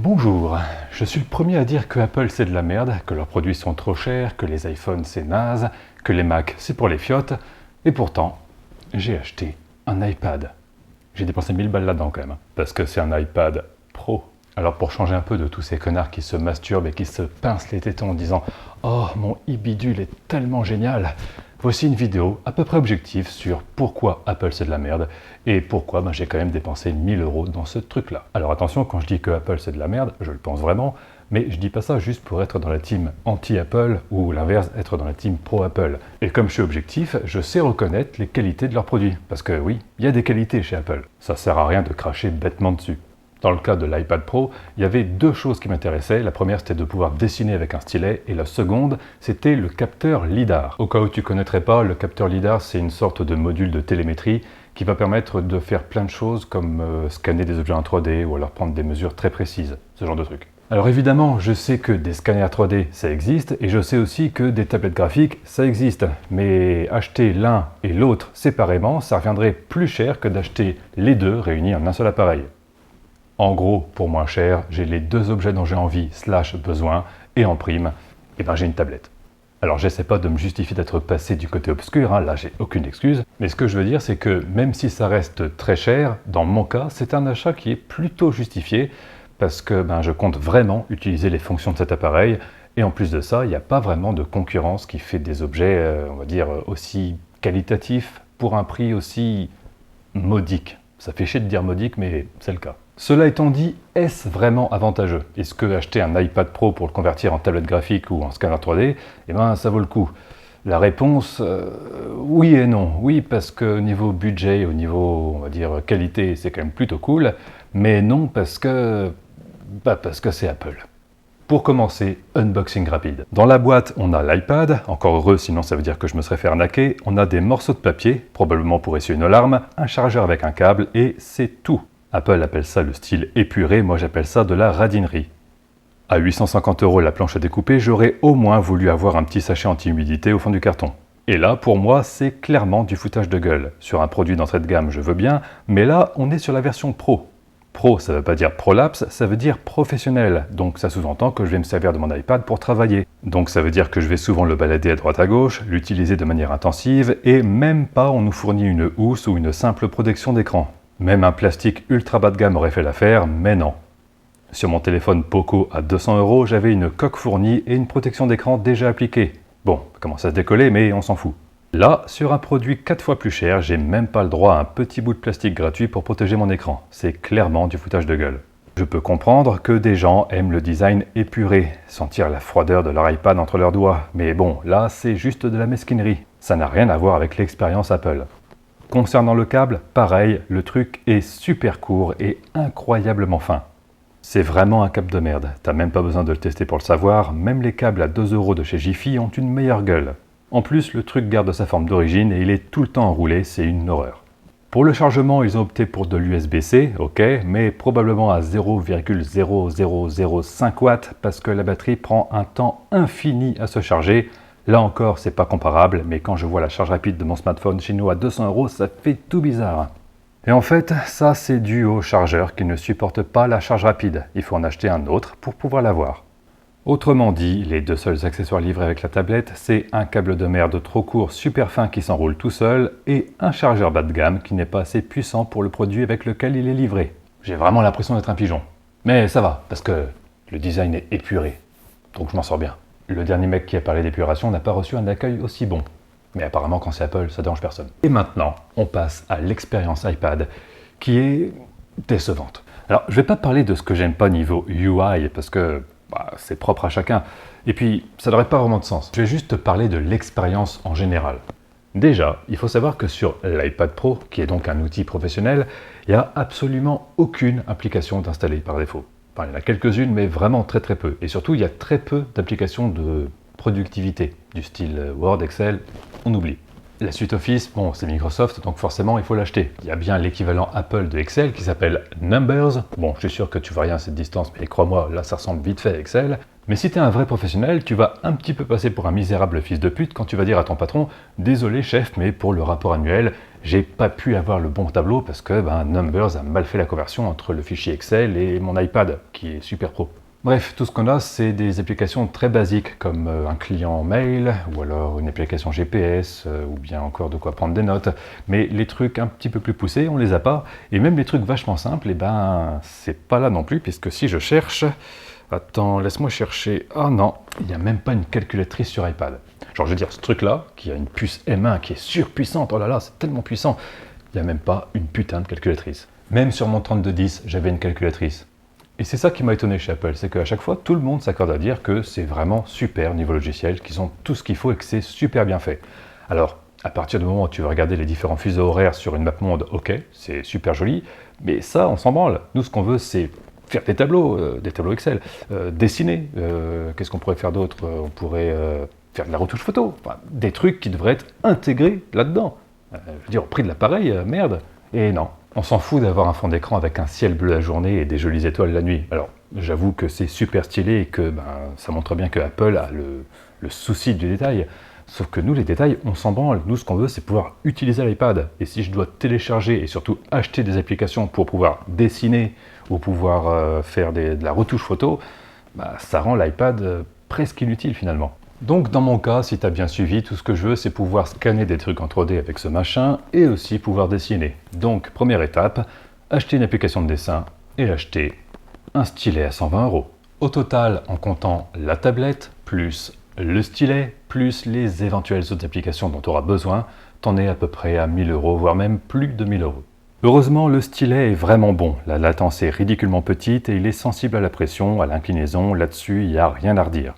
Bonjour, je suis le premier à dire que Apple c'est de la merde, que leurs produits sont trop chers, que les iPhones c'est naze, que les Mac c'est pour les fiottes, et pourtant, j'ai acheté un iPad. J'ai dépensé 1000 balles là-dedans quand même, parce que c'est un iPad Pro. Alors pour changer un peu de tous ces connards qui se masturbent et qui se pincent les tétons en disant « Oh, mon e-bidule est tellement génial !» Voici une vidéo à peu près objective sur pourquoi Apple c'est de la merde et pourquoi j'ai quand même dépensé 1000 € dans ce truc-là. Alors attention, quand je dis que Apple c'est de la merde, je le pense vraiment, mais je dis pas ça juste pour être dans la team anti-Apple ou l'inverse, être dans la team pro-Apple. Et comme je suis objectif, je sais reconnaître les qualités de leurs produits. Parce que oui, il y a des qualités chez Apple. Ça sert à rien de cracher bêtement dessus. Dans le cas de l'iPad Pro, il y avait deux choses qui m'intéressaient. La première, c'était de pouvoir dessiner avec un stylet, et la seconde, c'était le capteur LiDAR. Au cas où tu ne connaîtrais pas, le capteur LiDAR, c'est une sorte de module de télémétrie qui va permettre de faire plein de choses comme scanner des objets en 3D ou alors prendre des mesures très précises, ce genre de trucs. Alors évidemment, je sais que des scanners 3D, ça existe, et je sais aussi que des tablettes graphiques, ça existe. Mais acheter l'un et l'autre séparément, ça reviendrait plus cher que d'acheter les deux réunis en un seul appareil. En gros, pour moins cher, j'ai les deux objets dont j'ai envie / besoin, et en prime, j'ai une tablette. Alors j'essaie pas de me justifier d'être passé du côté obscur, là j'ai aucune excuse, mais ce que je veux dire c'est que même si ça reste très cher, dans mon cas, c'est un achat qui est plutôt justifié, parce que je compte vraiment utiliser les fonctions de cet appareil, et en plus de ça, il n'y a pas vraiment de concurrence qui fait des objets, on va dire, aussi qualitatifs, pour un prix aussi modique. Ça fait chier de dire modique, mais c'est le cas. Cela étant dit, est-ce vraiment avantageux? Est-ce que acheter un iPad Pro pour le convertir en tablette graphique ou en scanner 3D, ça vaut le coup? La réponse, oui et non. Oui, parce que au niveau budget, au niveau, on va dire, qualité, c'est quand même plutôt cool, mais non parce que c'est Apple. Pour commencer, unboxing rapide. Dans la boîte, on a l'iPad, encore heureux sinon ça veut dire que je me serais fait arnaquer, on a des morceaux de papier, probablement pour essuyer une alarme, un chargeur avec un câble, et c'est tout. Apple appelle ça le style épuré, moi j'appelle ça de la radinerie. À 850 € la planche à découper, j'aurais au moins voulu avoir un petit sachet anti-humidité au fond du carton. Et là, pour moi, c'est clairement du foutage de gueule. Sur un produit d'entrée de gamme, je veux bien, mais là, on est sur la version Pro. Pro, ça ne veut pas dire prolapse, ça veut dire professionnel. Donc ça sous-entend que je vais me servir de mon iPad pour travailler. Donc ça veut dire que je vais souvent le balader à droite à gauche, l'utiliser de manière intensive, et même pas on nous fournit une housse ou une simple protection d'écran. Même un plastique ultra bas de gamme aurait fait l'affaire, mais non. Sur mon téléphone Poco à 200 €, j'avais une coque fournie et une protection d'écran déjà appliquée. Bon, ça commence à se décoller, mais on s'en fout. Là, sur un produit 4 fois plus cher, j'ai même pas le droit à un petit bout de plastique gratuit pour protéger mon écran. C'est clairement du foutage de gueule. Je peux comprendre que des gens aiment le design épuré, sentir la froideur de leur iPad entre leurs doigts, mais bon, là, c'est juste de la mesquinerie. Ça n'a rien à voir avec l'expérience Apple. Concernant le câble, pareil, le truc est super court et incroyablement fin. C'est vraiment un câble de merde, t'as même pas besoin de le tester pour le savoir, même les câbles à 2 € de chez Jiffy ont une meilleure gueule. En plus, le truc garde sa forme d'origine et il est tout le temps enroulé, c'est une horreur. Pour le chargement, ils ont opté pour de l'USB-C, ok, mais probablement à 0,0005 watts parce que la batterie prend un temps infini à se charger. Là encore, c'est pas comparable, mais quand je vois la charge rapide de mon smartphone chinois à 200 €, ça fait tout bizarre. Et en fait, ça c'est dû au chargeur qui ne supporte pas la charge rapide. Il faut en acheter un autre pour pouvoir l'avoir. Autrement dit, les deux seuls accessoires livrés avec la tablette, c'est un câble de merde trop court super fin qui s'enroule tout seul et un chargeur bas de gamme qui n'est pas assez puissant pour le produit avec lequel il est livré. J'ai vraiment l'impression d'être un pigeon. Mais ça va, parce que le design est épuré. Donc je m'en sors bien. Le dernier mec qui a parlé d'épuration n'a pas reçu un accueil aussi bon. Mais apparemment, quand c'est Apple, ça dérange personne. Et maintenant, on passe à l'expérience iPad, qui est décevante. Alors, je vais pas parler de ce que j'aime pas niveau UI, parce que c'est propre à chacun. Et puis, ça n'aurait pas vraiment de sens. Je vais juste te parler de l'expérience en général. Déjà, il faut savoir que sur l'iPad Pro, qui est donc un outil professionnel, il n'y a absolument aucune application d'installer par défaut. Enfin, il y en a quelques-unes, mais vraiment très très peu. Et surtout, il y a très peu d'applications de productivité, du style Word, Excel, on oublie. La suite Office, bon, c'est Microsoft, donc forcément, il faut l'acheter. Il y a bien l'équivalent Apple de Excel qui s'appelle Numbers. Bon, je suis sûr que tu vois rien à cette distance, mais crois-moi, là, ça ressemble vite fait à Excel. Mais si tu es un vrai professionnel, tu vas un petit peu passer pour un misérable fils de pute quand tu vas dire à ton patron « Désolé chef, mais pour le rapport annuel, j'ai pas pu avoir le bon tableau parce que Numbers a mal fait la conversion entre le fichier Excel et mon iPad, qui est super pro. » Bref, tout ce qu'on a, c'est des applications très basiques comme un client mail, ou alors une application GPS, ou bien encore de quoi prendre des notes. Mais les trucs un petit peu plus poussés, on les a pas. Et même les trucs vachement simples, c'est pas là non plus, puisque si je cherche... Attends, laisse-moi chercher. Ah non, il n'y a même pas une calculatrice sur iPad. Genre, je veux dire, ce truc-là, qui a une puce M1 qui est surpuissante, oh là là, c'est tellement puissant, il n'y a même pas une putain de calculatrice. Même sur mon 3210, j'avais une calculatrice. Et c'est ça qui m'a étonné chez Apple, c'est qu'à chaque fois, tout le monde s'accorde à dire que c'est vraiment super niveau logiciel, qu'ils ont tout ce qu'il faut et que c'est super bien fait. Alors, à partir du moment où tu vas regarder les différents fuseaux horaires sur une map monde, ok, c'est super joli, mais ça, on s'en branle. Nous, ce qu'on veut, c'est faire des tableaux Excel, dessiner, qu'est-ce qu'on pourrait faire d'autre? On pourrait faire de la retouche photo, enfin, des trucs qui devraient être intégrés là-dedans. Je veux dire, au prix de l'appareil, merde. Et non, on s'en fout d'avoir un fond d'écran avec un ciel bleu la journée et des jolies étoiles la nuit. Alors, j'avoue que c'est super stylé et que ça montre bien que Apple a le souci du détail. Sauf que nous, les détails, on s'en branle. Nous, ce qu'on veut, c'est pouvoir utiliser l'iPad. Et si je dois télécharger et surtout acheter des applications pour pouvoir dessiner ou pouvoir faire de la retouche photo, ça rend l'iPad presque inutile finalement. Donc dans mon cas, si tu as bien suivi, tout ce que je veux, c'est pouvoir scanner des trucs en 3D avec ce machin et aussi pouvoir dessiner. Donc première étape, acheter une application de dessin et acheter un stylet à 120 €. Au total, en comptant la tablette, plus le stylet, plus les éventuelles autres applications dont tu auras besoin, t'en es à peu près à 1000 €, voire même plus de 1000 €. Heureusement, le stylet est vraiment bon. La latence est ridiculement petite et il est sensible à la pression, à l'inclinaison. Là-dessus, il n'y a rien à redire.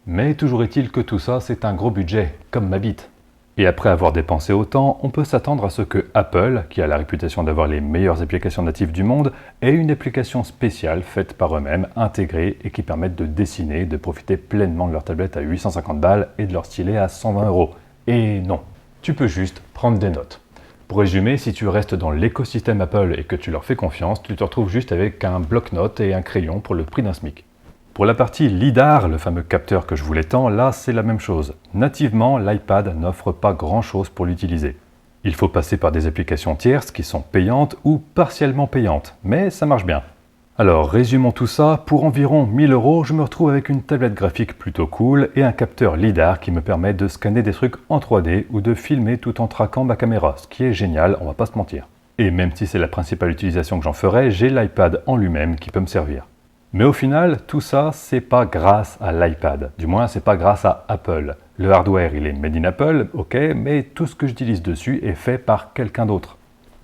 Mais toujours est-il que tout ça, c'est un gros budget, comme ma bite. Et après avoir dépensé autant, on peut s'attendre à ce que Apple, qui a la réputation d'avoir les meilleures applications natives du monde, ait une application spéciale faite par eux-mêmes, intégrée et qui permette de dessiner, de profiter pleinement de leur tablette à 850 balles et de leur stylet à 120 €. Et non, tu peux juste prendre des notes. Pour résumer, si tu restes dans l'écosystème Apple et que tu leur fais confiance, tu te retrouves juste avec un bloc-notes et un crayon pour le prix d'un SMIC. Pour la partie LiDAR, le fameux capteur que je voulais tant, là c'est la même chose. Nativement, l'iPad n'offre pas grand-chose pour l'utiliser. Il faut passer par des applications tierces qui sont payantes ou partiellement payantes, mais ça marche bien. Alors résumons tout ça, pour environ 1000 €, je me retrouve avec une tablette graphique plutôt cool et un capteur LiDAR qui me permet de scanner des trucs en 3D ou de filmer tout en traquant ma caméra, ce qui est génial, on va pas se mentir. Et même si c'est la principale utilisation que j'en ferai, j'ai l'iPad en lui-même qui peut me servir. Mais au final, tout ça, c'est pas grâce à l'iPad. Du moins, c'est pas grâce à Apple. Le hardware, il est made in Apple, ok, mais tout ce que j'utilise dessus est fait par quelqu'un d'autre.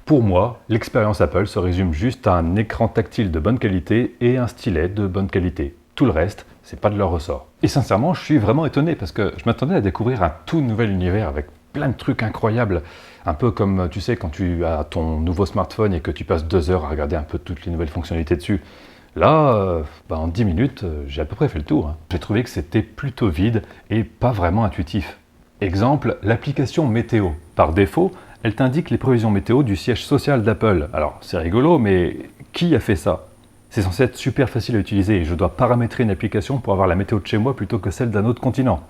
Pour moi, l'expérience Apple se résume juste à un écran tactile de bonne qualité et un stylet de bonne qualité. Tout le reste, c'est pas de leur ressort. Et sincèrement, je suis vraiment étonné parce que je m'attendais à découvrir un tout nouvel univers avec plein de trucs incroyables. Un peu comme, tu sais, quand tu as ton nouveau smartphone et que tu passes 2 heures à regarder un peu toutes les nouvelles fonctionnalités dessus. Là, en 10 minutes, j'ai à peu près fait le tour. J'ai trouvé que c'était plutôt vide et pas vraiment intuitif. Exemple, l'application météo. Par défaut, elle t'indique les prévisions météo du siège social d'Apple. Alors, c'est rigolo, mais qui a fait ça? C'est censé être super facile à utiliser et je dois paramétrer une application pour avoir la météo de chez moi plutôt que celle d'un autre continent.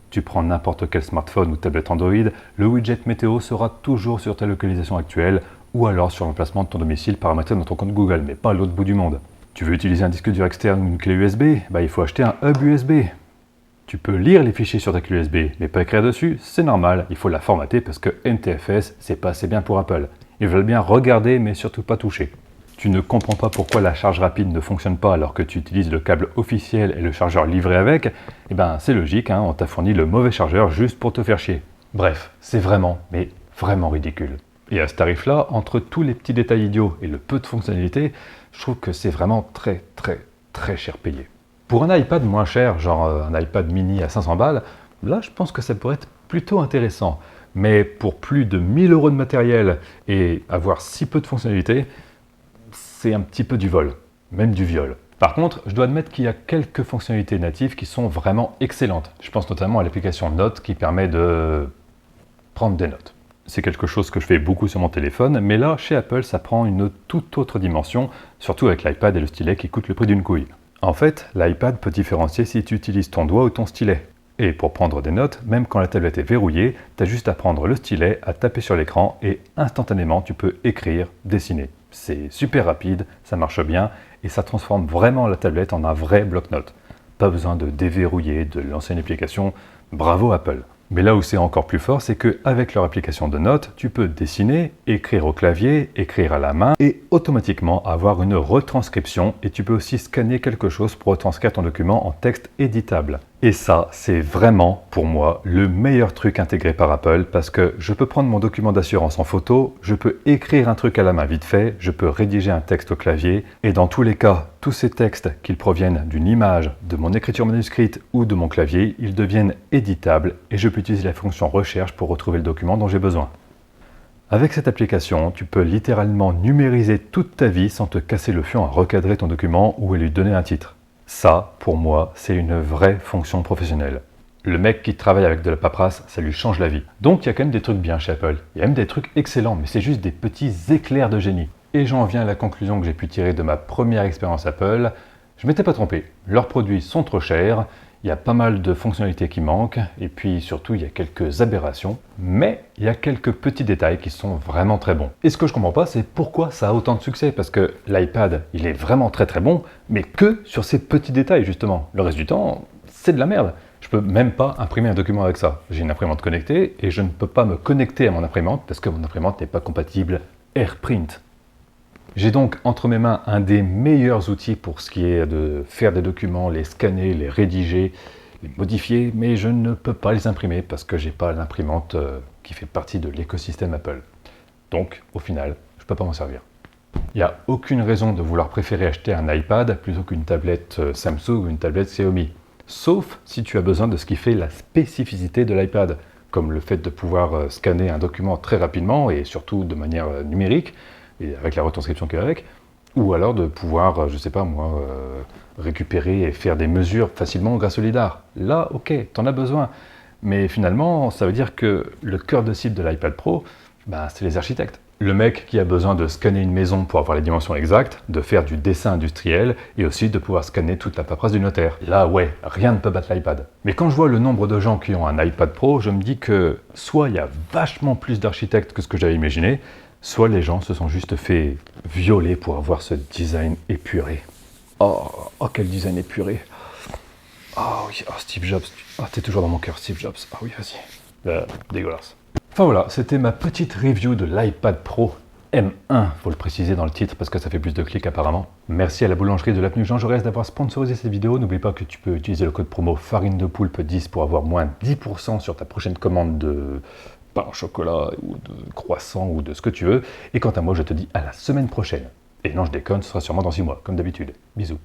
Tu prends n'importe quel smartphone ou tablette Android, le widget météo sera toujours sur ta localisation actuelle ou alors sur l'emplacement de ton domicile paramétré dans ton compte Google, mais pas à l'autre bout du monde. Tu veux utiliser un disque dur externe ou une clé USB? Il faut acheter un hub USB. Tu peux lire les fichiers sur ta clé USB, mais pas écrire dessus, c'est normal, il faut la formater parce que NTFS, c'est pas assez bien pour Apple. Ils veulent bien regarder, mais surtout pas toucher. Tu ne comprends pas pourquoi la charge rapide ne fonctionne pas alors que tu utilises le câble officiel et le chargeur livré avec, c'est logique, on t'a fourni le mauvais chargeur juste pour te faire chier. Bref, c'est vraiment, mais vraiment ridicule. Et à ce tarif-là, entre tous les petits détails idiots et le peu de fonctionnalités, je trouve que c'est vraiment très très très cher payé. Pour un iPad moins cher, genre un iPad mini à 500 balles, là je pense que ça pourrait être plutôt intéressant. Mais pour plus de 1000 € de matériel et avoir si peu de fonctionnalités, c'est un petit peu du vol, même du viol. Par contre, je dois admettre qu'il y a quelques fonctionnalités natives qui sont vraiment excellentes. Je pense notamment à l'application Notes qui permet de prendre des notes. C'est quelque chose que je fais beaucoup sur mon téléphone, mais là, chez Apple, ça prend une toute autre dimension, surtout avec l'iPad et le stylet qui coûtent le prix d'une couille. En fait, l'iPad peut différencier si tu utilises ton doigt ou ton stylet. Et pour prendre des notes, même quand la tablette est verrouillée, tu as juste à prendre le stylet, à taper sur l'écran et instantanément tu peux écrire, dessiner. C'est super rapide, ça marche bien et ça transforme vraiment la tablette en un vrai bloc-notes. Pas besoin de déverrouiller, de lancer une application. Bravo Apple! Mais là où c'est encore plus fort, c'est qu'avec leur application de notes, tu peux dessiner, écrire au clavier, écrire à la main et automatiquement avoir une retranscription et tu peux aussi scanner quelque chose pour retranscrire ton document en texte éditable. Et ça, c'est vraiment, pour moi, le meilleur truc intégré par Apple parce que je peux prendre mon document d'assurance en photo, je peux écrire un truc à la main vite fait, je peux rédiger un texte au clavier et dans tous les cas, tous ces textes, qu'ils proviennent d'une image, de mon écriture manuscrite ou de mon clavier, ils deviennent éditables et je peux utiliser la fonction recherche pour retrouver le document dont j'ai besoin. Avec cette application, tu peux littéralement numériser toute ta vie sans te casser le fion à recadrer ton document ou à lui donner un titre. Ça, pour moi, c'est une vraie fonction professionnelle. Le mec qui travaille avec de la paperasse, ça lui change la vie. Donc il y a quand même des trucs bien chez Apple. Il y a même des trucs excellents, mais c'est juste des petits éclairs de génie. Et j'en viens à la conclusion que j'ai pu tirer de ma première expérience Apple. Je m'étais pas trompé. Leurs produits sont trop chers, il y a pas mal de fonctionnalités qui manquent, et puis surtout il y a quelques aberrations, mais il y a quelques petits détails qui sont vraiment très bons. Et ce que je comprends pas, c'est pourquoi ça a autant de succès, parce que l'iPad, il est vraiment très très bon, mais que sur ces petits détails justement. Le reste du temps, c'est de la merde. Je peux même pas imprimer un document avec ça. J'ai une imprimante connectée, et je ne peux pas me connecter à mon imprimante, parce que mon imprimante n'est pas compatible AirPrint. J'ai donc entre mes mains un des meilleurs outils pour ce qui est de faire des documents, les scanner, les rédiger, les modifier, mais je ne peux pas les imprimer parce que j'ai pas l'imprimante qui fait partie de l'écosystème Apple. Donc, au final, je ne peux pas m'en servir. Il n'y a aucune raison de vouloir préférer acheter un iPad plutôt qu'une tablette Samsung ou une tablette Xiaomi. Sauf si tu as besoin de ce qui fait la spécificité de l'iPad, comme le fait de pouvoir scanner un document très rapidement et surtout de manière numérique, et avec la retranscription qu'il y a avec, ou alors de pouvoir, je sais pas moi, récupérer et faire des mesures facilement grâce au lidar. Là, ok, t'en as besoin. Mais finalement, ça veut dire que le cœur de cible de l'iPad Pro, c'est les architectes. Le mec qui a besoin de scanner une maison pour avoir les dimensions exactes, de faire du dessin industriel et aussi de pouvoir scanner toute la paperasse du notaire. Là, ouais, rien ne peut battre l'iPad. Mais quand je vois le nombre de gens qui ont un iPad Pro, je me dis que soit il y a vachement plus d'architectes que ce que j'avais imaginé, soit les gens se sont juste fait violer pour avoir ce design épuré. Oh, quel design épuré. Oh oui, Steve Jobs. T'es toujours dans mon cœur, Steve Jobs. Ah oui, vas-y. Dégueulasse. Enfin voilà, c'était ma petite review de l'iPad Pro M1, faut le préciser dans le titre parce que ça fait plus de clics apparemment. Merci à la boulangerie de l'avenue Jean Jaurès d'avoir sponsorisé cette vidéo. N'oublie pas que tu peux utiliser le code promo farine de poulpe 10 pour avoir moins 10% sur ta prochaine commande de pain au chocolat ou de croissant ou de ce que tu veux. Et quant à moi, je te dis à la semaine prochaine. Et non, je déconne, ce sera sûrement dans 6 mois, comme d'habitude. Bisous.